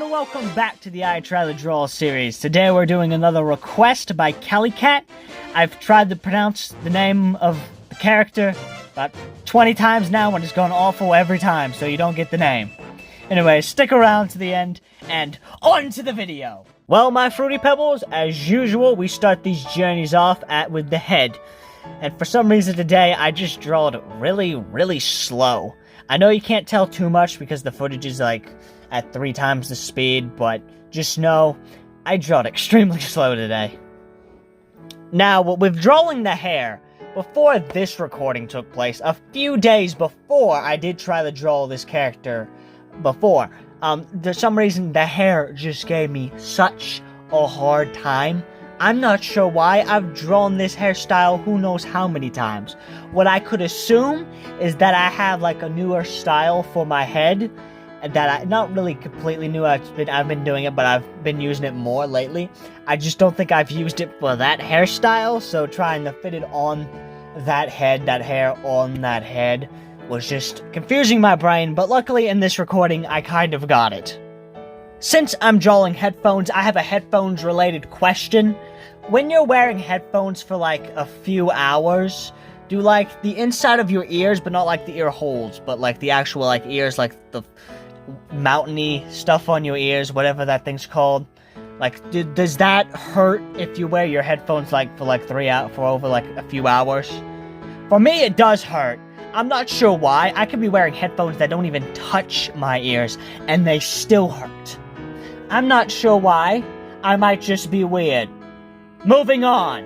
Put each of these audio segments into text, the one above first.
everyone, and welcome back to the I Try to Draw series. Today we're doing another request by Kelly Cat. I've tried to pronounce the name of the character about 20 times now, and it's gone awful every time, so you don't get the name. Anyway, stick around to the end, and on to the video! Well, my Fruity Pebbles, as usual, we start these journeys off with the head. And for some reason today, I just drawed really slow. I know you can't tell too much because the footage is like at 3 times the speed, but just know I drawed extremely slow today. Now, with drawing the hair, before this recording took place, a few days before I did try to draw this character before, for some reason the hair just gave me such a hard time. I'm not sure why. I've drawn this hairstyle who knows how many times. What I could assume is that I have like a newer style for my head that not really completely new. I've been doing it, but I've been using it more lately. I just don't think I've used it for that hairstyle, so trying to fit it on that head, that hair on that head, was just confusing my brain, but luckily in this recording I kind of got it. Since I'm drawing headphones, I have a headphones related question. When you're wearing headphones for like a few hours, do like the inside of your ears, but not like the ear holes, but like the actual like ears, like the mountainy stuff on your ears, whatever that thing's called, like does that hurt if you wear your headphones like for like for over like a few hours? For me, it does hurt. I'm not sure why. I could be wearing headphones that don't even touch my ears, and they still hurt. I'm not sure why. I might just be weird. Moving on.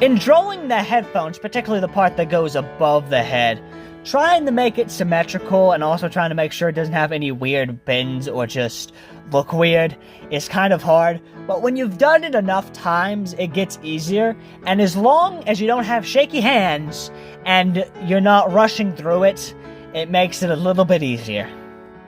In drawing the headphones, particularly the part that goes above the head, trying to make it symmetrical and also trying to make sure it doesn't have any weird bends or just look weird is kind of hard. But when you've done it enough times, it gets easier. And as long as you don't have shaky hands and you're not rushing through it, it makes it a little bit easier.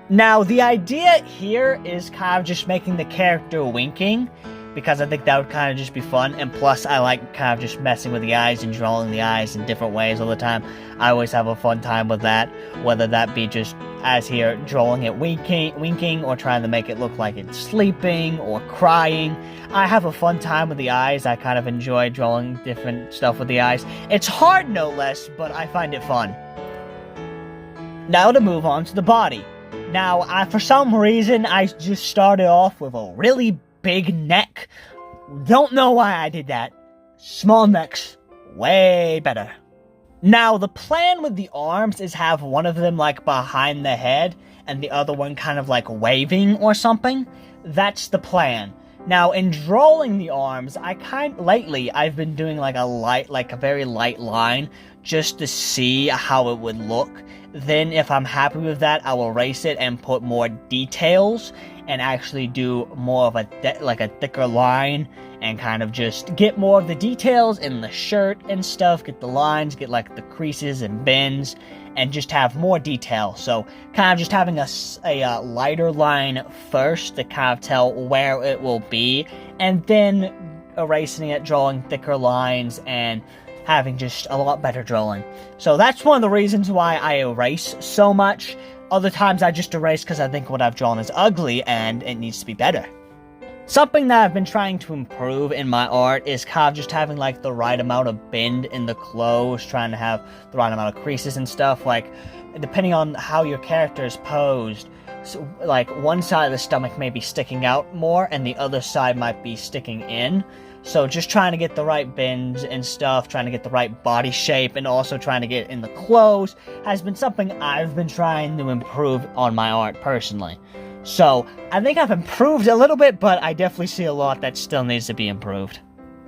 Now, the idea here is kind of just making the character winking, because I think that would kind of just be fun, and plus I like kind of just messing with the eyes and drawing the eyes in different ways all the time. I always have a fun time with that, whether that be just as here drawing it winking, or trying to make it look like it's sleeping or crying. I have a fun time with the eyes. I kind of enjoy drawing different stuff with the eyes. It's hard, no less, but I find it fun. Now to move on to the body. Now, for some reason, I just started off with a really big neck. Don't know why I did that. Small necks, way better. Now, the plan with the arms is have one of them like behind the head and the other one kind of like waving or something. That's the plan. Now, in drawing the arms, lately I've been doing like a very light line just to see how it would look. Then if I'm happy with that, I will erase it and put more details and actually do more of a thicker line and kind of just get more of the details in the shirt and stuff, get the lines, get like the creases and bends, and just have more detail. So kind of just having a lighter line first to kind of tell where it will be, and then erasing it, drawing thicker lines, and having just a lot better drawing. So that's one of the reasons why I erase so much. Other times I just erase because I think what I've drawn is ugly and it needs to be better. Something that I've been trying to improve in my art is kind of just having like the right amount of bend in the clothes, trying to have the right amount of creases and stuff, like depending on how your character is posed. So, like one side of the stomach may be sticking out more and the other side might be sticking in. So just trying to get the right bends and stuff, trying to get the right body shape, and also trying to get in the clothes has been something I've been trying to improve on my art personally. So I think I've improved a little bit, but I definitely see a lot that still needs to be improved.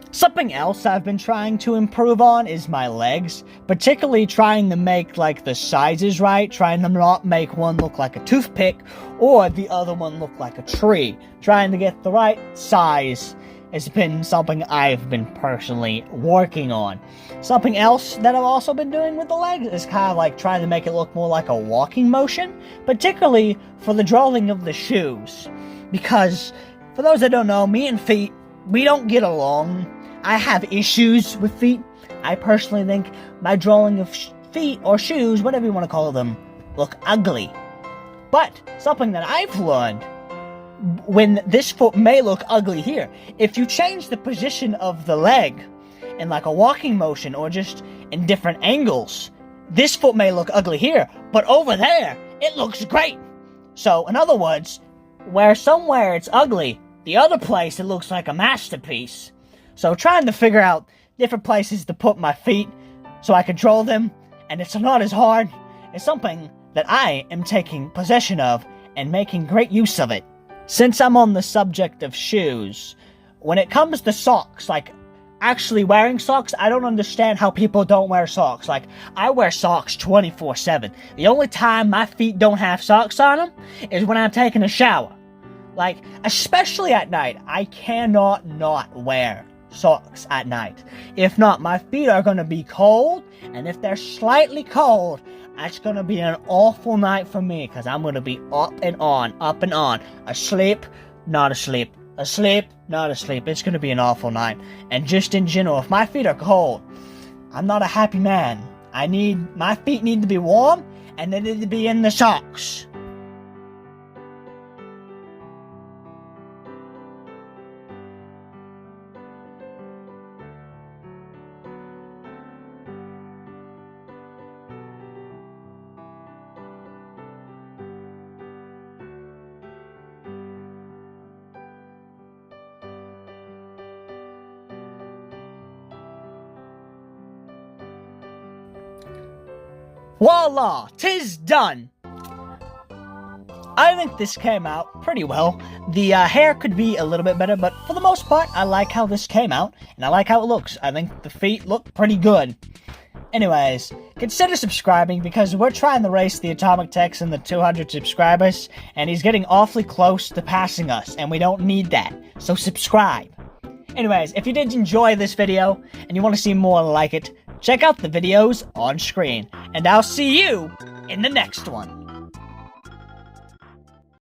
Something else I've been trying to improve on is my legs, particularly trying to make like the sizes right, trying to not make one look like a toothpick or the other one look like a tree. Trying to get the right size has been something I've been personally working on. Something else that I've also been doing with the legs is kind of like trying to make it look more like a walking motion, particularly for the drawing of the shoes. Because, for those that don't know, me and feet, we don't get along. I have issues with feet. I personally think my drawing of feet, or shoes, whatever you want to call them, look ugly. But something that I've learned when this foot may look ugly here, if you change the position of the leg in like a walking motion or just in different angles, this foot may look ugly here, but over there, it looks great. So, in other words, where somewhere it's ugly, the other place it looks like a masterpiece. So trying to figure out different places to put my feet so I control them, and it's not as hard, is something that I am taking possession of and making great use of it. Since I'm on the subject of shoes, when it comes to socks, like actually wearing socks, I don't understand how people don't wear socks. Like, I wear socks 24/7. The only time my feet don't have socks on them is when I'm taking a shower. Like, especially at night, I cannot not wear socks at night. If not, my feet are going to be cold, and if they're slightly cold, it's going to be an awful night for me, because I'm going to be up and on, asleep, not asleep, asleep, not asleep. It's going to be an awful night. And just in general, if my feet are cold, I'm not a happy man. My feet need to be warm, and they need to be in the socks. Voila! 'Tis done! I think this came out pretty well. The hair could be a little bit better, but for the most part, I like how this came out, and I like how it looks. I think the feet look pretty good. Anyways, consider subscribing, because we're trying to race the Atomic Tex in the 200 subscribers, and he's getting awfully close to passing us, and we don't need that, so subscribe. Anyways, if you did enjoy this video, and you want to see more like it, check out the videos on screen, and I'll see you in the next one.